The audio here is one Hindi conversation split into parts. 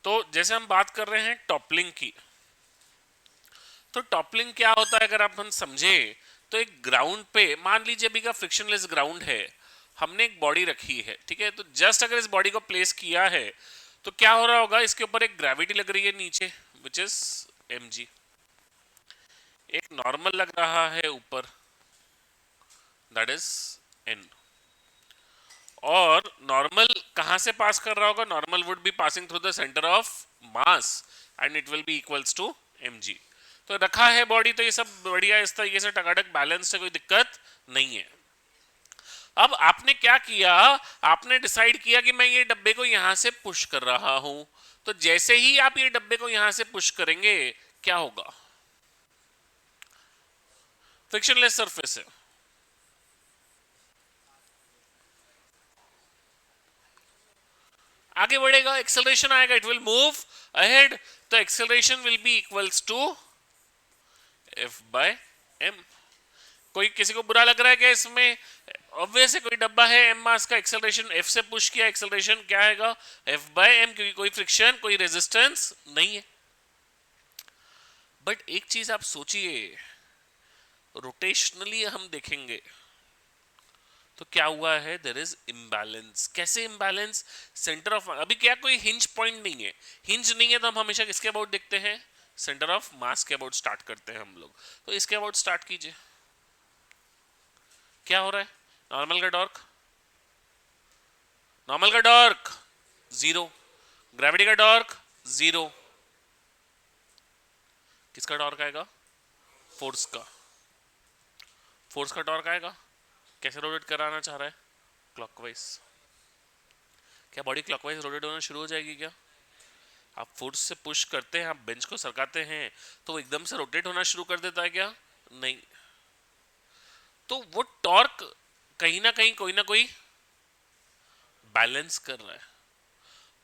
तो जैसे हम बात कर रहे हैं टॉपलिंग की, तो टॉपलिंग क्या होता है अगर आप हम समझे, तो एक ग्राउंड पे मान लीजिए अभी का फ्रिक्शनलेस ग्राउंड है, हमने एक बॉडी रखी है, ठीक है, तो जस्ट अगर इस बॉडी को प्लेस किया है तो क्या हो रहा होगा, इसके ऊपर एक ग्रेविटी लग रही है नीचे, विच इज mg, एक नॉर्मल लग रहा है ऊपर, दैट इज n, और नॉर्मल कहां से पास कर रहा होगा, normal would be passing through the centre of mass and it will be equals to mg। तो रखा है बॉडी, तो ये सब बढ़िया इस तरीके से टकाटक बैलेंस है, कोई दिक्कत नहीं है। अब आपने क्या किया, आपने डिसाइड किया कि मैं ये डब्बे को यहां से पुश कर रहा हूं, तो जैसे ही आप ये डब्बे को यहां से पुश करेंगे क्या होगा, फ्रिक्शनलेस सरफेस है, आगे बढ़ेगा, एक्सेलरेशन आएगा, इट विल मूव अहेड, तो acceleration will be equals to F by M. कोई किसी को बुरा लग रहा है क्या इसमें, ऑब्वियस है, कोई डब्बा है एम मास का, एक्सेलरेशन एफ से पुश किया, एक्सेलरेशन क्या आएगा, एफ बाय एम, क्योंकि कोई फ्रिक्शन कोई रेजिस्टेंस नहीं है। बट एक चीज आप सोचिए, रोटेशनली हम देखेंगे तो क्या हुआ है, देयर इज इम्बैलेंस। कैसे इम्बैलेंस, सेंटर ऑफ, अभी क्या कोई हिंज पॉइंट नहीं है, हिंज नहीं है तो हम हमेशा किसके अबाउट देखते हैं, सेंटर ऑफ मास के अबाउट स्टार्ट करते हैं हम लोग, तो इसके अबाउट स्टार्ट कीजिए, क्या हो रहा है, नॉर्मल का टॉर्क, नॉर्मल का टॉर्क जीरो, ग्रेविटी का टॉर्क जीरो, किसका टॉर्क आएगा, फोर्स का, फोर्स का टॉर्क आएगा, कैसे रोटेट कराना चाह रहा है, क्लॉकवाइज, क्या बॉडी क्लॉकवाइज रोटेट होना शुरू हो जाएगी क्या, आप फोर्स से पुश करते हैं, आप बेंच को सरकाते हैं तो वो एकदम से रोटेट होना शुरू कर देता है क्या, नहीं, तो वो टॉर्क कहीं ना कहीं कोई ना कोई बैलेंस कर रहा है,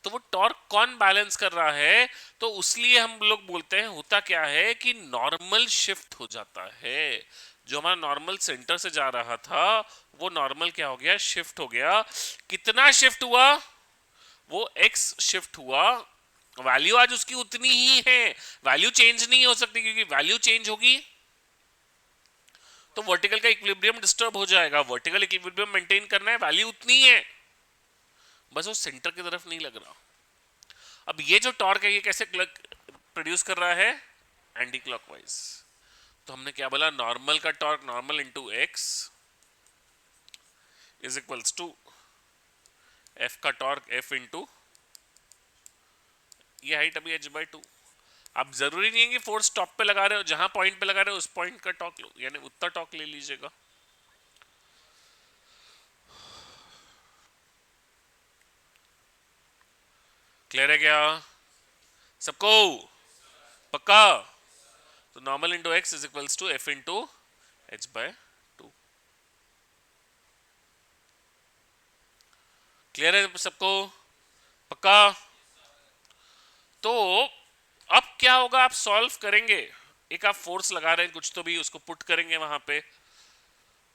तो वो टॉर्क कौन बैलेंस कर रहा है, तो उसलिए हम लोग बोलते हैं, होता क्या है कि नॉर्मल शिफ्ट हो जाता है, जो हमारा नॉर्मल सेंटर से जा रहा था वो नॉर्मल क्या हो गया, शिफ्ट हो गया, कितना शिफ्ट हुआ, वो एक्स शिफ्ट हुआ, वैल्यू आज उसकी उतनी ही है, वैल्यू चेंज नहीं हो सकती, क्योंकि वैल्यू चेंज होगी तो वर्टिकल का इक्विलिब्रियम डिस्टर्ब हो जाएगा, वर्टिकल इक्विलिब्रियम मेंटेन करना है, वैल्यू उतनी है, बस वो सेंटर की तरफ नहीं लग रहा। अब ये जो टॉर्क है ये कैसे प्रोड्यूस कर रहा है, एंटी क्लॉकवाइज, तो हमने क्या बोला, नॉर्मल का torque, normal into X is equals to F का टॉर्क एफ इंटू ये हाइट अभी एच बाई टू। अब जरूरी नहीं है कि फोर्स टॉप पे लगा रहे हो, जहां पॉइंट पे लगा रहे हो उस पॉइंट का टॉर्क लो, यानी उतना टॉर्क ले लीजिएगा। क्लियर है क्या सबको, पक्का, तो normal into X is equals to F into H by two. Clear है सबको, पक्का। तो अब क्या होगा, आप सॉल्व करेंगे, एक आप फोर्स लगा रहे हैं कुछ तो भी, उसको पुट करेंगे वहां पे,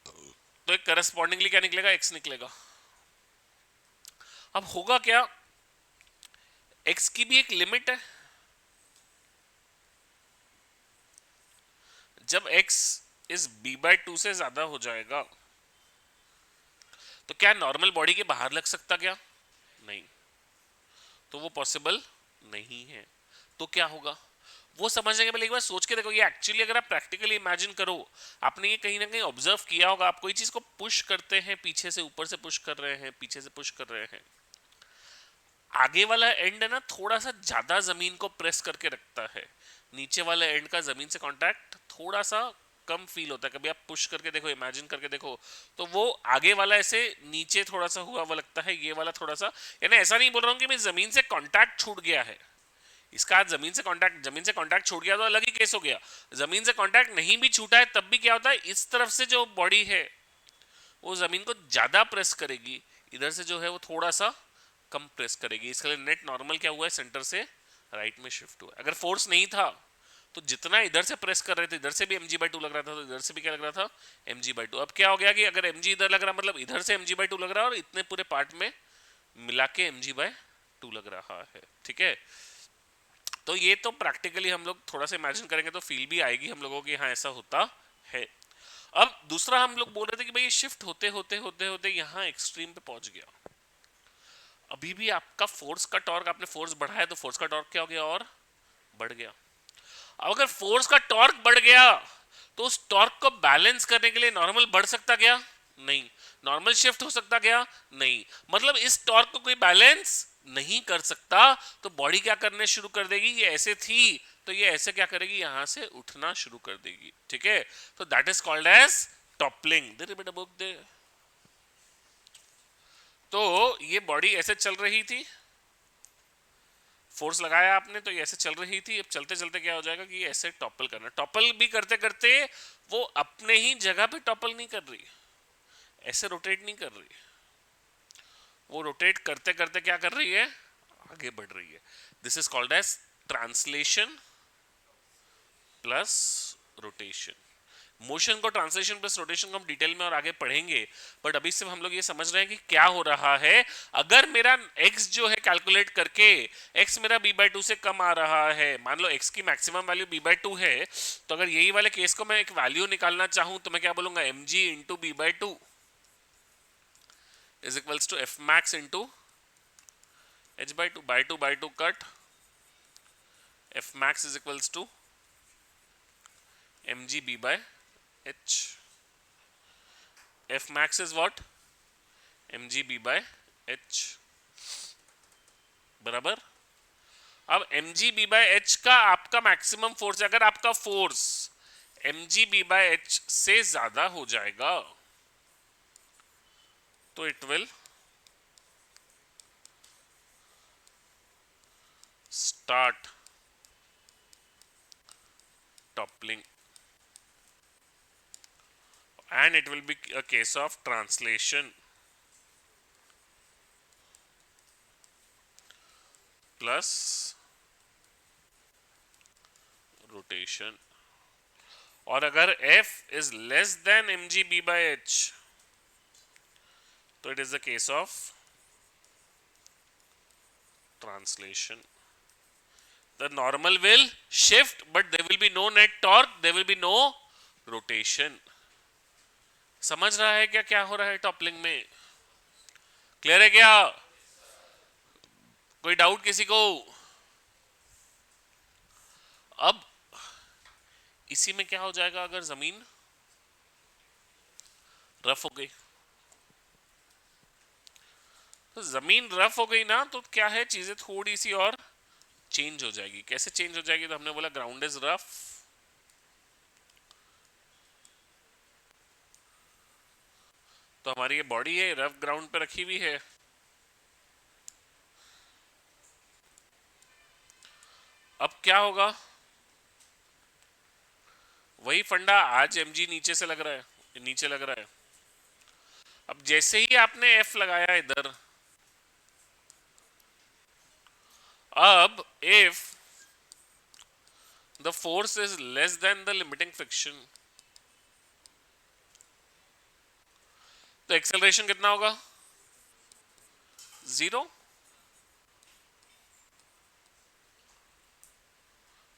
तो एक करस्पॉन्डिंगली क्या निकलेगा, एक्स निकलेगा। अब होगा क्या, एक्स की भी एक लिमिट है, जब एक्स इस बी बाय टू से ज्यादा हो जाएगा तो क्या नॉर्मल बॉडी के बाहर लग सकता क्या, नहीं, तो वो पॉसिबल नहीं है, तो क्या होगा वो समझने के पहले एक बार सोच के देखो, ये एक्चुअली अगर आप प्रैक्टिकली इमेजिन करो, आपने ये कहीं ना कहीं ऑब्जर्व किया होगा, आप कोई चीज को पुश करते हैं, पीछे से ऊपर से पुश कर रहे हैं, पीछे से पुश कर रहे हैं, आगे वाला एंड है ना थोड़ा सा ज्यादा जमीन को प्रेस करके रखता है, नीचे वाला एंड का जमीन से कांटेक्ट थोड़ा सा कम फील होता है, कभी आप पुश करके देखो, इमेजिन करके देखो, तो वो आगे वाला ऐसे नीचे थोड़ा सा हुआ हुआ लगता है, ये वाला थोड़ा सा, यानी ऐसा नहीं बोल रहा हूँ कि मैं जमीन से कांटेक्ट छूट गया है, इसका आज जमीन से कांटेक्ट छूट गया तो अलग ही केस हो गया, जमीन से कांटेक्ट नहीं भी छूटा है तब भी क्या होता है, इस तरफ से जो बॉडी है वो जमीन को ज्यादा प्रेस करेगी, इधर से जो है वो थोड़ा सा कम प्रेस करेगी, इसके लिए नेट नॉर्मल क्या हुआ है, सेंटर से राइट में शिफ्ट हुआ है। अगर फोर्स नहीं था तो जितना इधर से प्रेस कर रहे थे, इधर से भी mg बाई टू लग रहा था, तो इधर से भी क्या लग रहा था, mg बाई टू। अब क्या हो गया कि अगर mg इधर लग रहा मतलब इधर से mg बाई टू लग रहा है, और इतने पूरे पार्ट में मिला के mg बाय टू लग रहा है, ठीक है। तो ये तो प्रैक्टिकली हम लोग थोड़ा सा इमेजिन करेंगे तो फील भी आएगी हम लोगों की, हाँ ऐसा होता है। अब दूसरा हम लोग बोल रहे थे कि भाई ये शिफ्ट होते होते होते होते यहाँ एक्सट्रीम पे पहुंच गया। अभी भी आपका फोर्स का टॉर्क, आपने फोर्स बढ़ाया तो फोर्स का टॉर्क क्या हो गया, और बढ़ गया। अब अगर फोर्स का टॉर्क बढ़ गया तो उस टॉर्क को बैलेंस करने के लिए नॉर्मल बढ़ सकता क्या, नहीं। नॉर्मल शिफ्ट हो सकता क्या, नहीं। मतलब इस टॉर्क को कोई बैलेंस नहीं कर सकता, तो बॉडी क्या करने शुरू कर देगी, ये ऐसे थी तो ये ऐसे क्या करेगी, यहां से उठना शुरू कर देगी, ठीक है। तो that is called as toppling. दे बेटा बुक दे। तो ये बॉडी ऐसे चल रही थी, फोर्स लगाया आपने तो ये ऐसे चल रही थी, अब चलते चलते क्या हो जाएगा कि ये ऐसे टॉपल करना। टॉपल भी करते करते वो अपने ही जगह पे टॉपल नहीं कर रही, ऐसे रोटेट नहीं कर रही, वो रोटेट करते करते क्या कर रही है, आगे बढ़ रही है। This is called as translation plus rotation. Motion को ट्रांसलेशन प्लस रोटेशन को हम डिटेल में और आगे पढ़ेंगे, बट अभी सिर्फ हम लोग ये समझ रहे हैं कि क्या हो रहा है। अगर मेरा x जो है कैलकुलेट करके x मेरा b/2 से कम आ रहा है, मान लो x की मैक्सिमम वैल्यू b/2 है, तो अगर यही वाले केस को मैं एक वैल्यू निकालना चाहूं तो मैं क्या बोलूंगा, mg into b/2 is equals to F max into h/2 by 2 cut F max is equals to mg b/h। F max is what? mg b/h बराबर। अब mg b/h का आपका मैक्सिमम फोर्स, अगर आपका फोर्स mg b/h से ज्यादा हो जाएगा तो it will start toppling and it will be a case of translation plus rotation। और अगर F is less than mg b/h तो it is the case of translation। The normal will shift but there will be no net torque, there will be no rotation। समझ रहा है क्या क्या हो रहा है टॉपलिंग में, क्लियर है क्या, कोई डाउट किसी को। अब इसी में क्या हो जाएगा, अगर जमीन रफ हो गई, तो जमीन रफ हो गई ना तो क्या है, चीजें थोड़ी सी और चेंज हो जाएगी। कैसे चेंज हो जाएगी, तो हमने बोला ग्राउंड इज रफ, तो हमारी ये बॉडी है रफ ग्राउंड पे रखी हुई है। अब क्या होगा, वही फंडा, आज mg नीचे से लग रहा है, नीचे लग रहा है। अब जैसे ही आपने F लगाया इधर, अब if the force is less than the limiting friction तो एक्सेलरेशन कितना होगा, 0।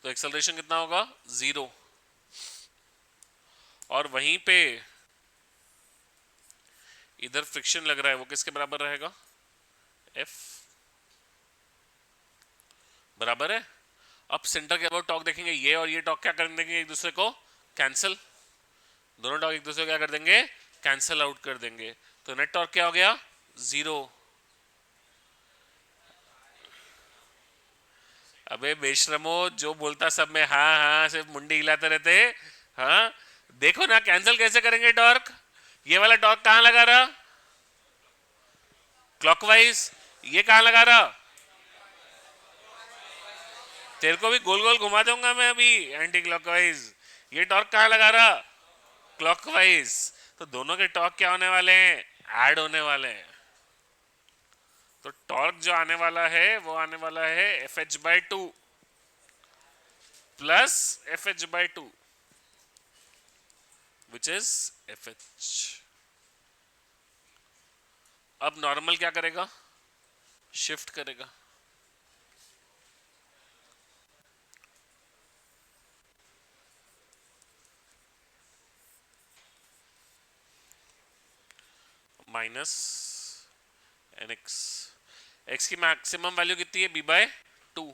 तो एक्सेलरेशन कितना होगा, 0। और वहीं पे इधर फ्रिक्शन लग रहा है, वो किसके बराबर रहेगा, F बराबर है। अब सेंटर के अबाउट टॉर्क देखेंगे, ये और ये टॉर्क क्या कर देंगे, एक दूसरे को कैंसिल, दोनों टॉर्क एक दूसरे को क्या कर देंगे, कैंसिल आउट कर देंगे। तो नेट टॉर्क क्या हो गया, 0। अबे बेशरमो, जो बोलता सब में हाँ हाँ सिर्फ मुंडी हिलाते रहते, हाँ देखो ना कैंसिल कैसे करेंगे टॉर्क। ये वाला टॉर्क कहां लगा रहा, क्लॉकवाइज। ये कहां लगा रहा, तेरे को भी गोल गोल घुमा दूंगा मैं अभी एंटी क्लॉकवाइज। ये टॉर्क कहां लगा रहा, क्लॉकवाइज। तो दोनों के टॉर्क क्या होने वाले हैं, ऐड होने वाले हैं। तो टॉर्क जो आने वाला है वो आने वाला है FH/2 plus FH/2 which is FH। अब नॉर्मल क्या करेगा, शिफ्ट करेगा, माइनस एन एक्स। एक्स की मैक्सिमम वैल्यू कितनी है? B by two.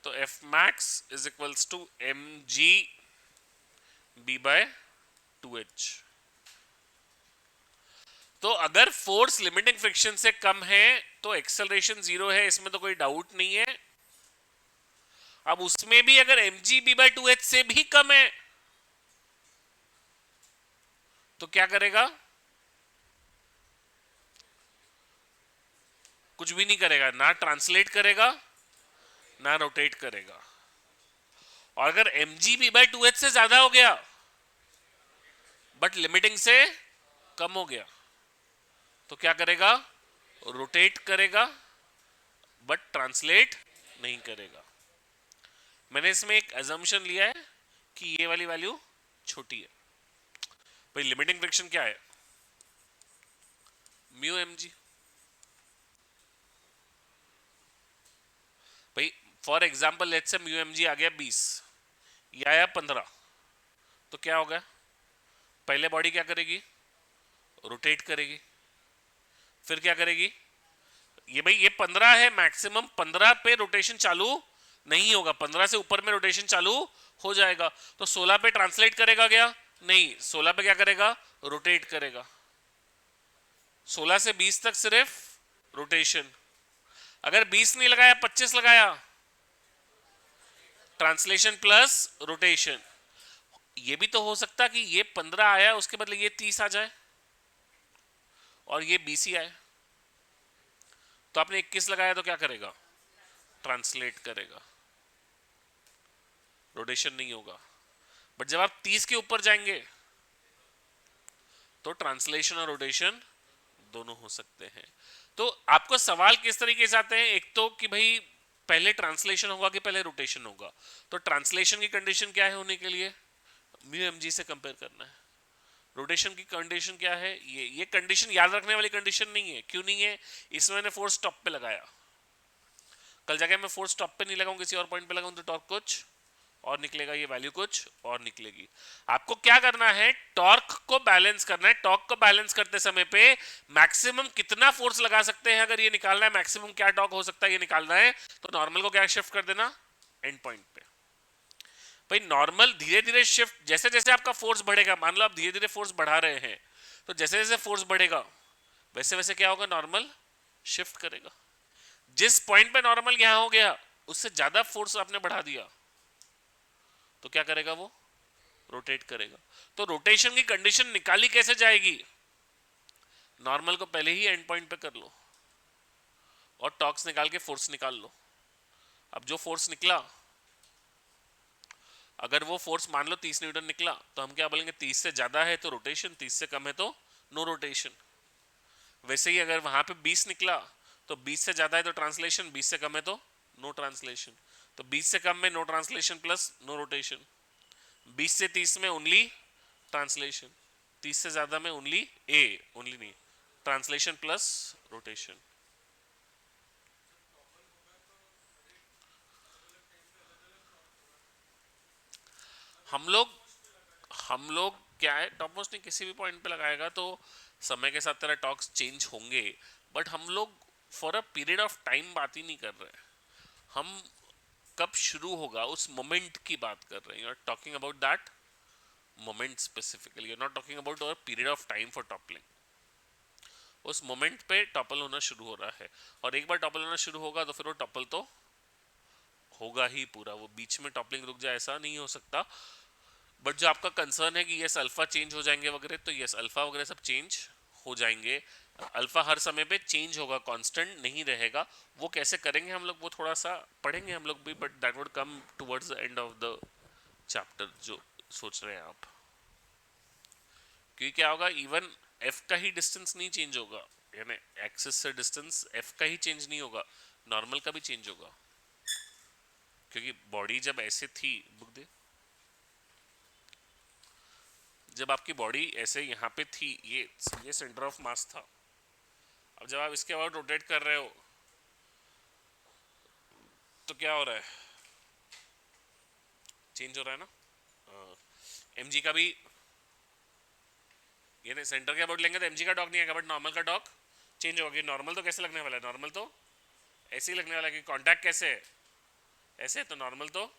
तो F max is equals to m G B by two h. तो अगर फोर्स लिमिटिंग फ्रिक्शन से कम है तो एक्सेलरेशन जीरो है, इसमें तो कोई डाउट नहीं है। अब उसमें भी अगर M G B by two H से भी कम है तो क्या करेगा? कुछ भी नहीं करेगा, ना ट्रांसलेट करेगा ना रोटेट करेगा। और अगर M G B by two H से ज्यादा हो गया बट लिमिटिंग से कम हो गया तो क्या करेगा? रोटेट करेगा बट ट्रांसलेट नहीं करेगा। मैंने इसमें एक अजम्पशन लिया है कि ये वाली वैल्यू छोटी है। भाई लिमिटिंग फ्रिक्शन क्या है? Mu m g. भाई for example let's say mu m g आ गया 20, ये आया 15, तो क्या होगा? पहले बॉडी क्या करेगी? रोटेट करेगी। फिर क्या करेगी? ये भाई ये 15 है, मैक्सिमम 15 पे रोटेशन चालू नहीं होगा, 15 से ऊपर में रोटेशन चालू हो जाएगा। तो 16 पे ट्रांसलेट करेगा क्या? नहीं, 16 पे क्या करेगा? रोटेट करेगा। 16 से 20 तक सिर्फ रोटेशन। अगर 20 नहीं लगाया, 25 लगाया, ट्रांसलेशन प्लस रोटेशन। ये भी तो हो सकता कि ये 15 आया उसके बदले ये 30 आ जाए और ये 20 ही आए। तो आपने 21 लगाया तो क्या करेगा? ट्रांसलेट करेगा, रोटेशन नहीं होगा। बट जब आप 30 के ऊपर जाएंगे तो ट्रांसलेशन और रोटेशन दोनों हो सकते हैं। तो आपको सवाल किस तरीके से आते हैं? एक तो कि भाई पहले ट्रांसलेशन होगा कि पहले रोटेशन होगा। तो ट्रांसलेशन की कंडीशन क्या है होने के लिए? म्यू एम जी से कंपेयर करना है। रोटेशन की कंडीशन क्या है? ये कंडीशन याद रखने वाली कंडीशन नहीं है। क्यों नहीं है? इसमें मैंने फोर्स टॉप पे लगाया, कल जाके मैं फोर्स टॉप पे नहीं लगाऊं, किसी और पॉइंट पे लगाऊं तो टॉर्क कुछ और निकलेगा, ये वैल्यू कुछ और निकलेगी। आपको क्या करना है? टॉर्क को बैलेंस करना है। टॉर्क को बैलेंस करते समय पे मैक्सिमम कितना फोर्स लगा सकते हैं अगर ये निकालना है, मैक्सिमम क्या टॉर्क हो सकता है ये निकालना है, तो नॉर्मल को क्या शिफ्ट कर देना? एंड पॉइंट पे। भाई नॉर्मल धीरे धीरे शिफ्ट, जैसे जैसे आपका फोर्स बढ़ेगा, मान लो आप धीरे धीरे फोर्स बढ़ा रहे हैं, तो जैसे जैसे फोर्स बढ़ेगा वैसे वैसे क्या होगा? नॉर्मल शिफ्ट करेगा। जिस पॉइंट पे नॉर्मल यहां हो गया उससे ज्यादा फोर्स आपने बढ़ा दिया तो क्या करेगा? वो रोटेट करेगा। तो रोटेशन की कंडीशन निकाली कैसे जाएगी? नॉर्मल को पहले ही एंड पॉइंट पे कर लो और टॉर्क्स निकाल के फोर्स निकाल लो। अब जो फोर्स निकला, अगर वो फोर्स मान लो 30 न्यूटन निकला, तो हम क्या बोलेंगे? 30 से ज्यादा है तो रोटेशन, 30 से कम है तो नो रोटेशन। वैसे ही अगर वहां पे 20 निकला तो 20 से ज्यादा है तो ट्रांसलेशन, 20 से कम है तो नो ट्रांसलेशन। तो 20 से कम में no translation plus no rotation, 20 से 30 में ओनली ट्रांसलेशन, 30 से ज्यादा में ओनली ए, ओनली नहीं, ट्रांसलेशन प्लस रोटेशन। हम लोग हम लोग क्या है, टॉप मोस्ट ने किसी भी पॉइंट पे लगाएगा तो समय के साथ तेरा टॉक्स चेंज होंगे। बट हम लोग for a period of time बात ही नहीं कर रहे हैं। हम कब शुरू होगा उस मोमेंट की बात कर रहे हैं। You are talking about that moment specifically, you are not talking about our period of time for toppling. उस मोमेंट पे टॉपल होना शुरू हो रहा है, और एक बार टॉपल होना शुरू होगा तो फिर वो टॉपल तो होगा ही पूरा। वो बीच में टॉपलिंग रुक जाए ऐसा नहीं हो सकता। बट जो आपका कंसर्न है कि यस अल्फा चेंज हो जाएंगे वगैरह, तो यस अल्फा वगैरह सब चेंज हो जाएंगे। अल्फा हर समय पे चेंज होगा, कांस्टेंट नहीं रहेगा। वो कैसे करेंगे हम लोग, वो थोड़ा सा पढ़ेंगे हम लोग भी, but that would come towards the end of the chapter जो सोच रहे हैं आप। क्योंकि क्या होगा, इवन एफ का ही डिस्टेंस नहीं चेंज होगा, यानी एक्सिस से डिस्टेंस एफ का ही चेंज नहीं होगा, नॉर्मल का भी चेंज होगा। क्योंकि बॉडी जब ऐसे थी, बुक दे, जब आपकी बॉडी ऐसे यहाँ पे थी, ये सेंटर ऑफ मास था। अब जब आप इसके बाद रोटेट कर रहे हो तो क्या हो रहा है? चेंज हो रहा है ना। एम जी का भी ये नहीं, सेंटर के अबाउट लेंगे तो एमजी का डॉग नहीं आएगा, बट नॉर्मल का डॉग चेंज होगा। नॉर्मल तो कैसे लगने वाला है? नॉर्मल तो ऐसे ही लगने वाला है कि कॉन्टैक्ट कैसे है, ऐसे, तो नॉर्मल तो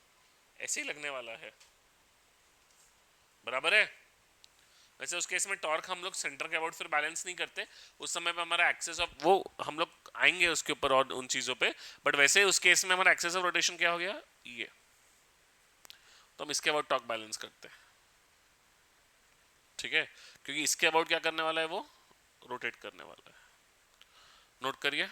ऐसे ही लगने वाला है। बराबर है। वैसे उस केस में टॉर्क हम लोग सेंटर के अबाउट फिर बैलेंस नहीं करते, उस समय पे हमारा एक्सेस ऑफ वो हम लोग आएंगे उसके ऊपर और उन चीज़ों पे, बट वैसे उस केस में हमारा एक्सेस ऑफ रोटेशन क्या हो गया, ये, तो हम इसके अबाउट टॉर्क बैलेंस करते हैं। ठीक है, क्योंकि इसके अबाउट क्या करने वाला है, वो रोटेट करने वाला है। नोट करिए।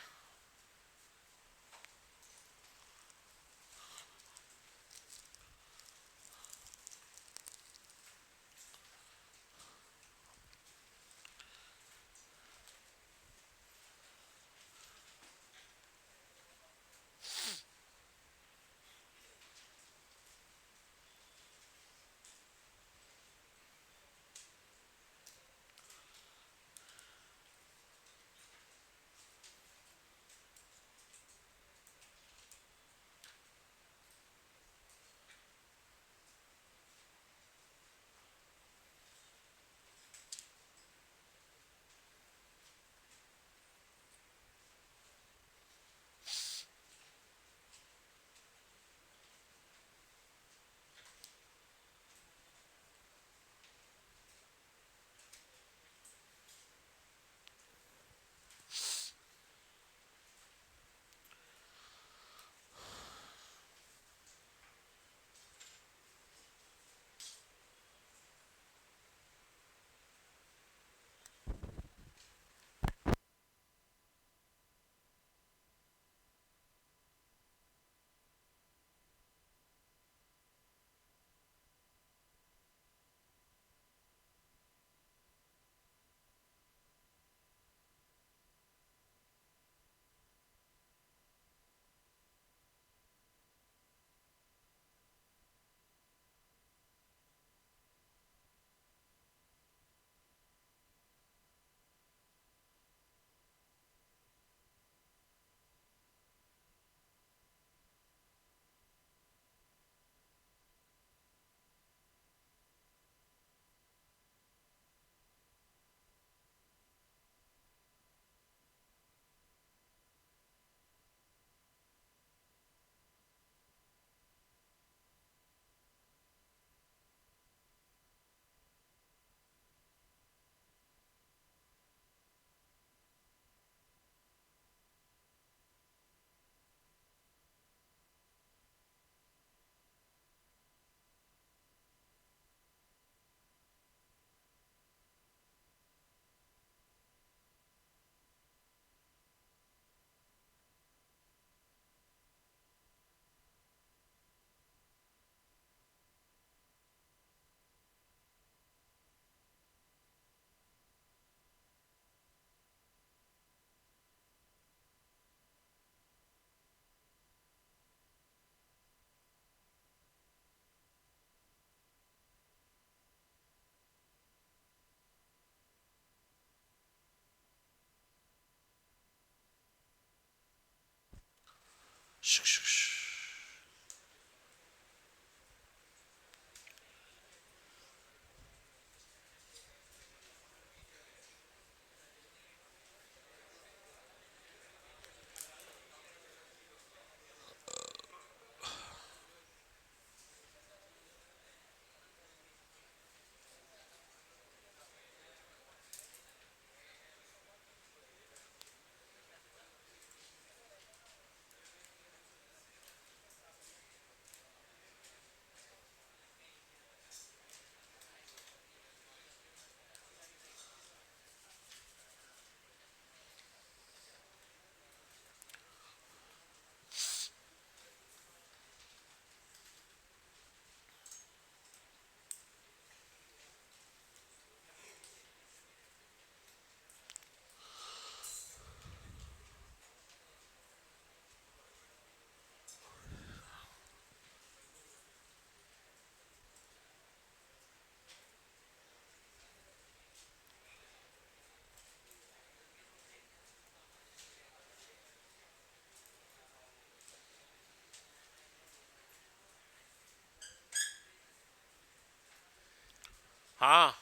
हाँ,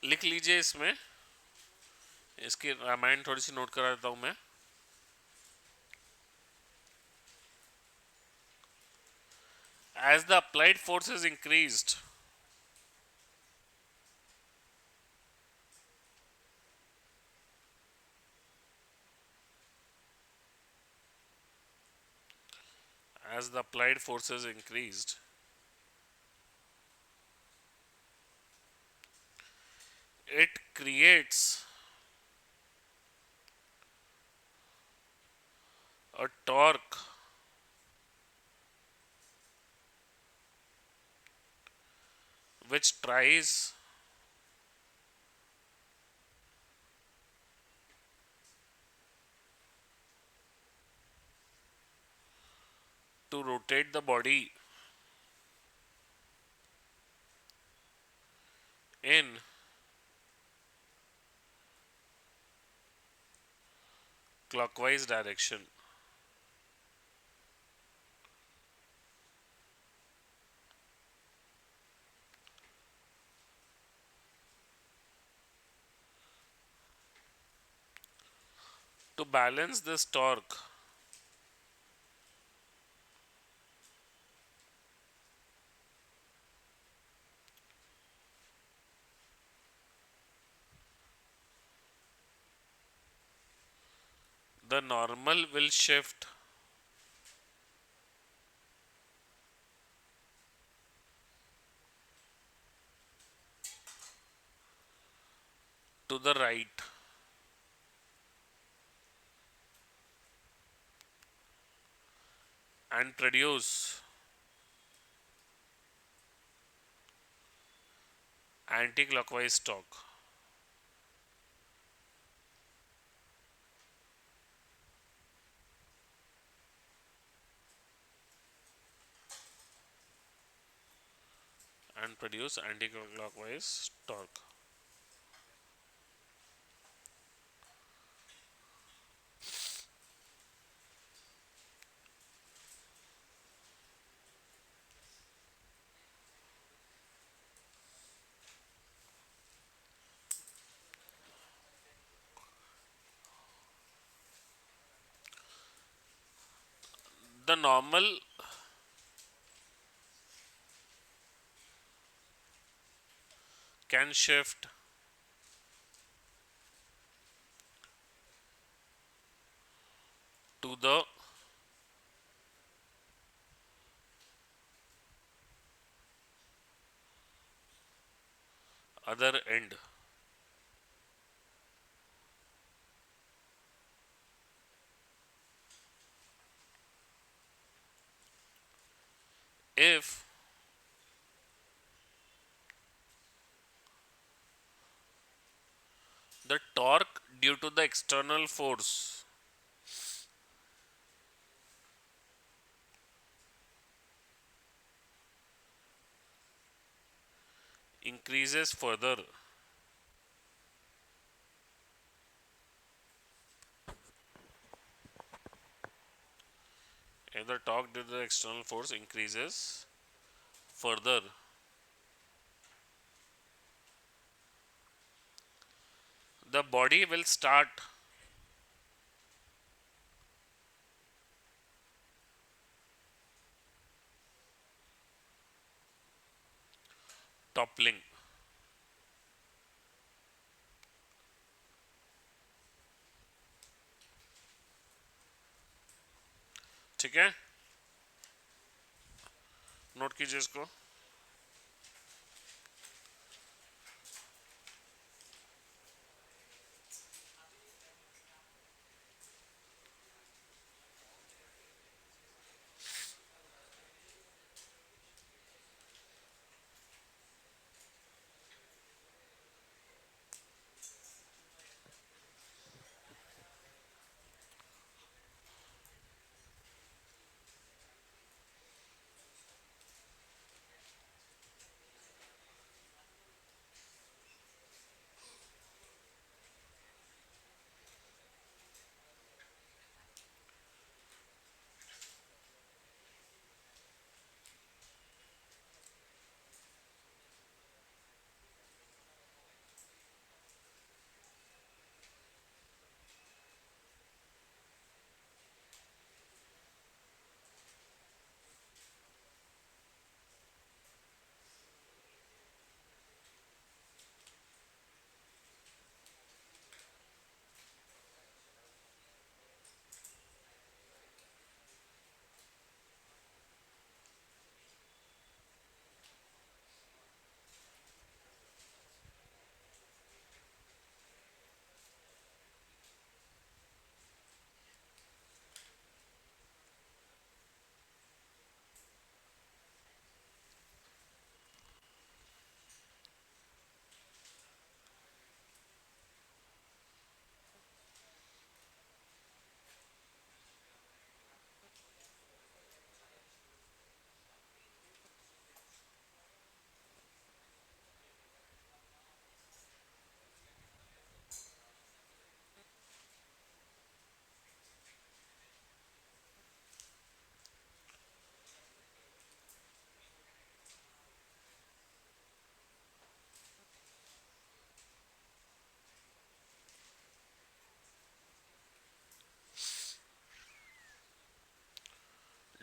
लिख लीजिए इसमें, इसकी रामायण थोड़ी सी नोट करा देता हूं मैं। As the applied force is increased, as the applied force is increased, it creates a torque which tries to rotate the body in clockwise direction. To balance this torque, the normal will shift to the right and produce anti-clockwise torque. And produce anti-clockwise torque. The normal can shift to the other end if the torque due to the external force increases further. If the torque due to the external force increases further, the body will start toppling. ठीक है, नोट कीजिए इसको।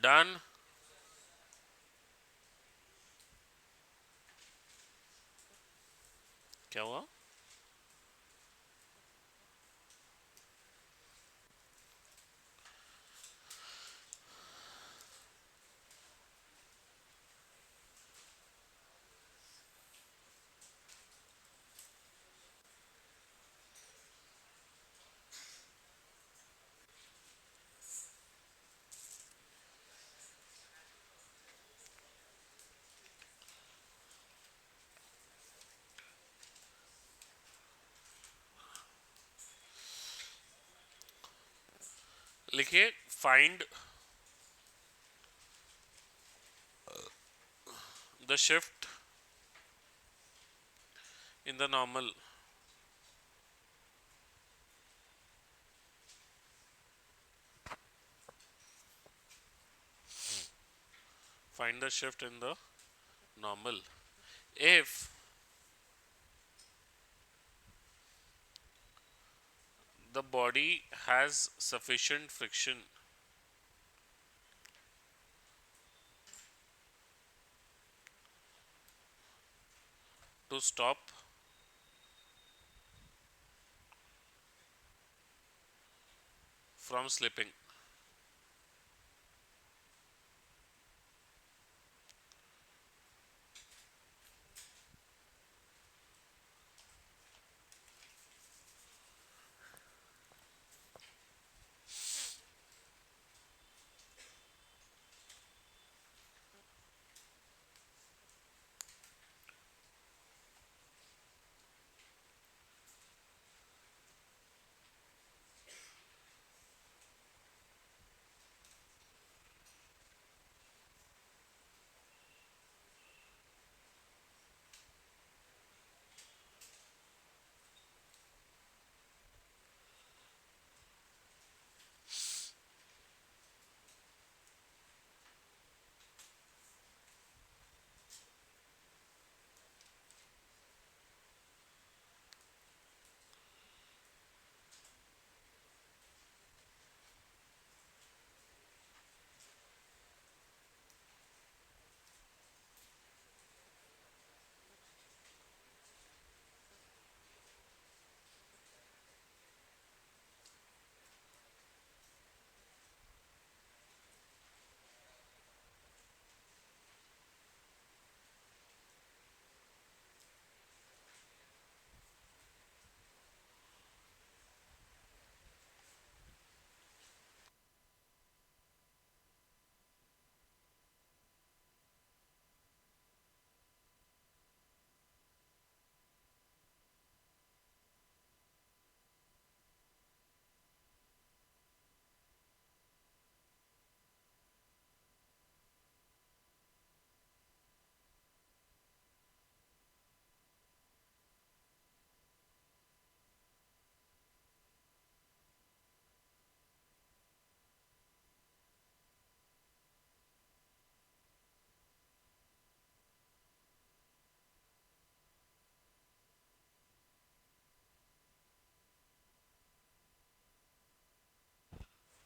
डन। क्या हुआ? लिखिए find the shift in the normal find the shift in the normal if the body has sufficient friction to stop from slipping.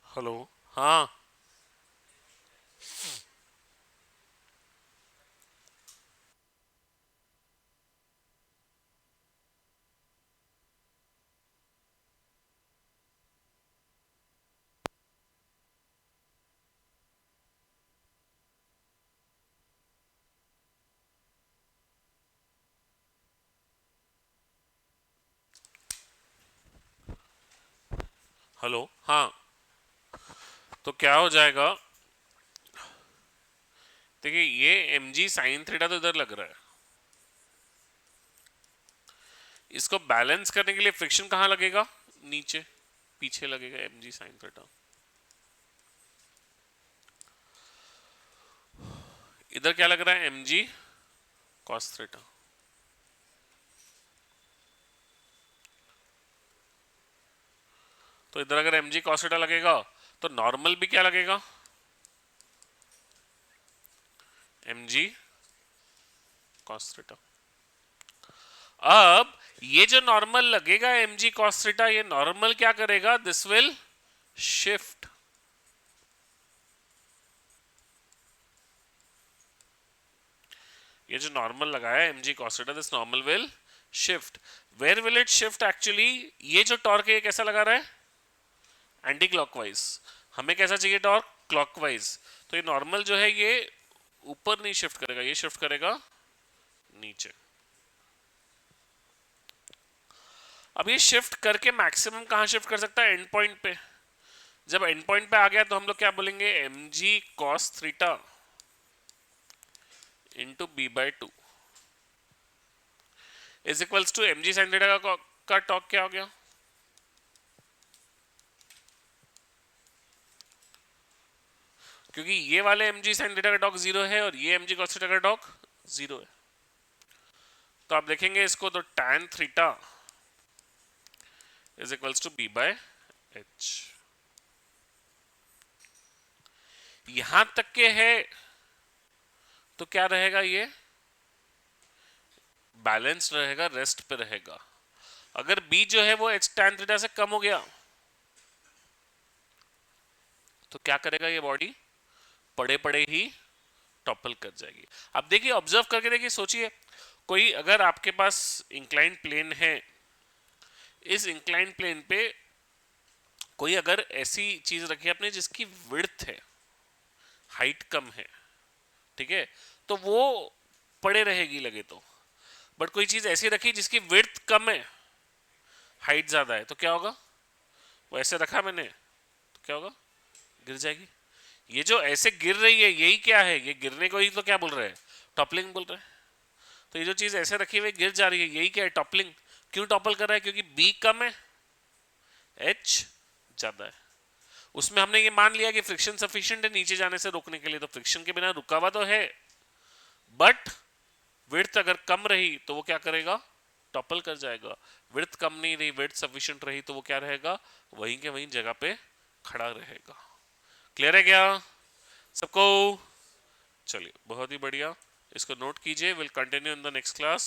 Hello. हाँ। हेलो। हाँ। तो क्या हो जाएगा? देखिए ये एम जी साइन थीटा तो इधर लग रहा है, इसको बैलेंस करने के लिए फ्रिक्शन कहाँ लगेगा? नीचे पीछे लगेगा एम जी साइन थीटा। इधर क्या लग रहा है? M G cos theta. तो इधर अगर एम जी कॉस थीटा लगेगा तो नॉर्मल भी क्या लगेगा? M G cos theta. अब ये जो नॉर्मल लगेगा एम जी कॉस थीटा, ये नॉर्मल क्या करेगा? दिस विल शिफ्ट ये जो नॉर्मल लगाया है mg cos theta, this normal will shift. Where will it shift actually? ये जो टॉर्क है ये कैसा लगा रहा है? Anti clockwise. हमें कैसा चाहिए टॉर्क? क्लॉकवाइज. तो ये नॉर्मल जो है ये ऊपर नहीं शिफ्ट करेगा, ये शिफ्ट करेगा नीचे. अब ये शिफ्ट करके मैक्सिमम कहां शिफ्ट कर सकता है? एंड पॉइंट पे. जब एंड पॉइंट पे आ गया तो हम लोग क्या बोलेंगे? mg cos theta into b/2 is equals to mg sin theta का टॉर्क क्या हो गया? क्योंकि ये वाले mg sin थीटा का टॉर्क 0 है और ये mg cos थीटा का टॉर्क 0 है. तो आप देखेंगे इसको तो tan theta is equals to b/h. यहां तक के है तो क्या रहेगा? ये बैलेंस रहेगा, रेस्ट पे रहेगा. अगर b जो है वो h tan थीटा से कम हो गया तो क्या करेगा? ये बॉडी पड़े पड़े ही टॉपल कर जाएगी. अब देखिए, ऑब्जर्व करके देखिए, सोचिए कोई अगर आपके पास इंक्लाइंड प्लेन है, इस इंक्लाइंड प्लेन पे कोई अगर ऐसी चीज रखी है आपने जिसकी विड्थ है, हाइट कम है, ठीक है, तो वो पड़े रहेगी लगे तो. बट कोई चीज ऐसी रखी जिसकी विड्थ कम है, हाइट ज्यादा है, तो क्या होगा? वो ऐसे रखा मैंने तो क्या होगा? गिर जाएगी. ये जो ऐसे गिर रही है यही क्या है? ये गिरने को ही तो क्या बोल रहे हैं? टॉपलिंग बोल रहे हैं. तो ये जो चीज ऐसे रखी हुई गिर जा रही है यही क्या है? टॉपलिंग. क्यों टॉपल कर रहा है? क्योंकि बी कम है, एच ज्यादा है. उसमें हमने ये मान लिया कि फ्रिक्शन सफिशिएंट है नीचे जाने से रोकने के लिए, तो फ्रिक्शन के बिना रुका हुआ तो है, बट विड्थ अगर कम रही तो वो क्या करेगा? टॉपल कर जाएगा. विड्थ कम नहीं रही, विड्थ सफिशिएंट रही तो वो क्या रहेगा? वहीं के वहीं जगह पे खड़ा रहेगा. क्लियर है क्या सबको? चलिए, बहुत ही बढ़िया. इसको नोट कीजिए. Will continue in the next class.